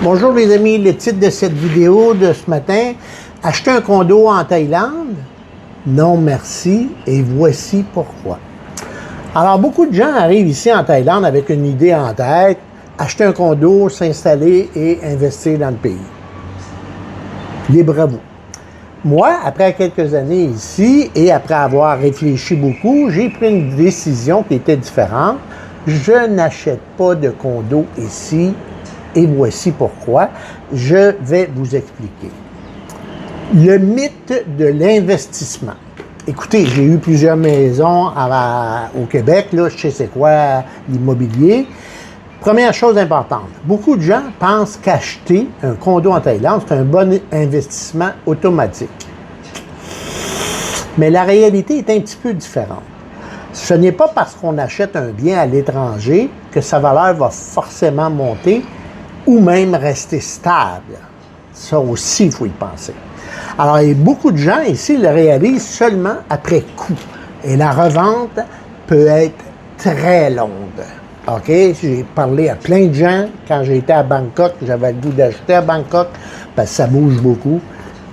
Bonjour les amis, le titre de cette vidéo de ce matin, acheter un condo en Thaïlande? Non merci, et voici pourquoi. Alors beaucoup de gens arrivent ici en Thaïlande avec une idée en tête, acheter un condo, s'installer et investir dans le pays. Libre à vous. Moi, après quelques années ici et après avoir réfléchi beaucoup, j'ai pris une décision qui était différente. Je n'achète pas de condo ici. Et voici pourquoi. Je vais vous expliquer. Le mythe de l'investissement. Écoutez, j'ai eu plusieurs maisons au Québec, là, je sais c'est quoi l'immobilier. Première chose importante, beaucoup de gens pensent qu'acheter un condo en Thaïlande, c'est un bon investissement automatique. Mais la réalité est un petit peu différente. Ce n'est pas parce qu'on achète un bien à l'étranger que sa valeur va forcément monter ou même rester stable. Ça aussi, il faut y penser. Alors, il y a beaucoup de gens ici le réalisent seulement après coup. Et la revente peut être très longue. OK? J'ai parlé à plein de gens. Quand j'étais à Bangkok, j'avais le goût d'acheter à Bangkok parce que ça bouge beaucoup.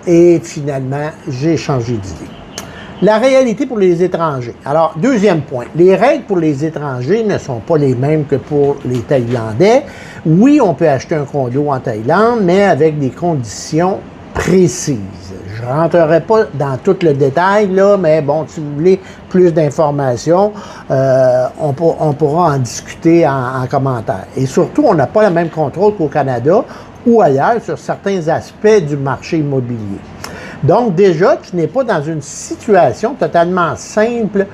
Et finalement, j'ai changé d'idée. La réalité pour les étrangers. Alors, deuxième point, les règles pour les étrangers ne sont pas les mêmes que pour les Thaïlandais. Oui, on peut acheter un condo en Thaïlande, mais avec des conditions précises. Je ne rentrerai pas dans tout le détail, là, mais bon, si vous voulez plus d'informations, on pourra en discuter en commentaire. Et surtout, on n'a pas le même contrôle qu'au Canada ou ailleurs sur certains aspects du marché immobilier. Donc, déjà, tu n'es pas dans une situation totalement simple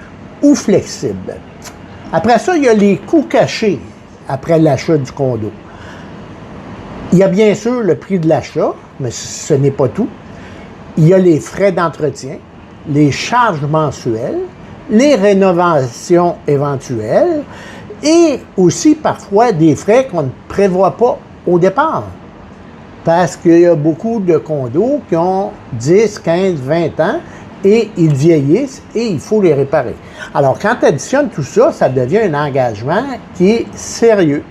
ou flexible. Après ça, il y a les coûts cachés après l'achat du condo. Il y a bien sûr le prix de l'achat, mais ce n'est pas tout. Il y a les frais d'entretien, les charges mensuelles, les rénovations éventuelles et aussi parfois des frais qu'on ne prévoit pas au départ. Parce qu'il y a beaucoup de condos qui ont 10, 15, 20 ans et ils vieillissent et il faut les réparer. Alors, quand tu additionnes tout ça, ça devient un engagement qui est sérieux.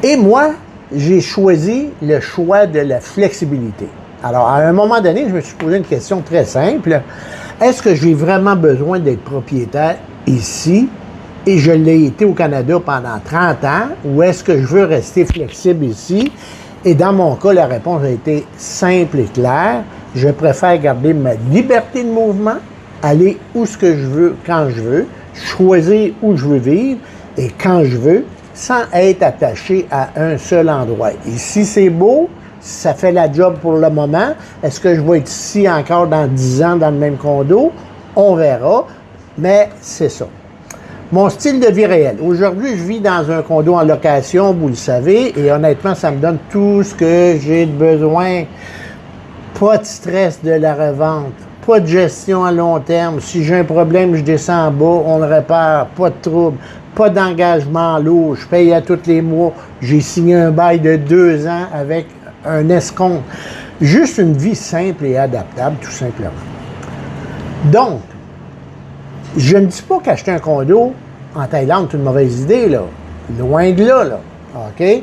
Et moi, j'ai choisi le choix de la flexibilité. Alors, à un moment donné, je me suis posé une question très simple. Est-ce que j'ai vraiment besoin d'être propriétaire ici? Et je l'ai été au Canada pendant 30 ans. Ou est-ce que je veux rester flexible ici? Et dans mon cas, la réponse a été simple et claire. Je préfère garder ma liberté de mouvement, aller où ce que je veux, quand je veux, choisir où je veux vivre et quand je veux, sans être attaché à un seul endroit. Ici, c'est beau, ça fait la job pour le moment. Est-ce que je vais être ici encore dans 10 ans dans le même condo? On verra, mais c'est ça. Mon style de vie réel. Aujourd'hui, je vis dans un condo en location, vous le savez, et honnêtement, ça me donne tout ce que j'ai de besoin. Pas de stress de la revente, pas de gestion à long terme. Si j'ai un problème, je descends en bas, on le répare, pas de trouble, pas d'engagement lourd, je paye à tous les mois. J'ai signé un bail de 2 ans avec un escompte. Juste une vie simple et adaptable, tout simplement. Donc, je ne dis pas qu'acheter un condo en Thaïlande, c'est une mauvaise idée, là. Loin de là, là. OK?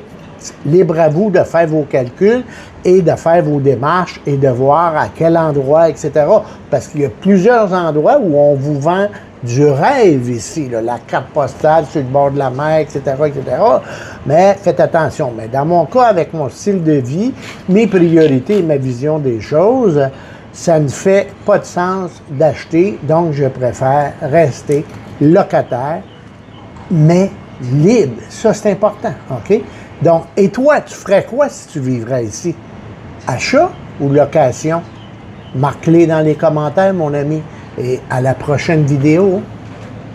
Libre à vous de faire vos calculs et de faire vos démarches et de voir à quel endroit, etc. Parce qu'il y a plusieurs endroits où on vous vend du rêve ici, là, la carte postale sur le bord de la mer, etc., etc. Mais faites attention. Mais dans mon cas, avec mon style de vie, mes priorités et ma vision des choses, ça ne fait pas de sens d'acheter, donc je préfère rester locataire, mais libre. Ça, c'est important, OK? Donc, et toi, tu ferais quoi si tu vivrais ici? Achat ou location? Marque-les dans les commentaires, mon ami, et à la prochaine vidéo.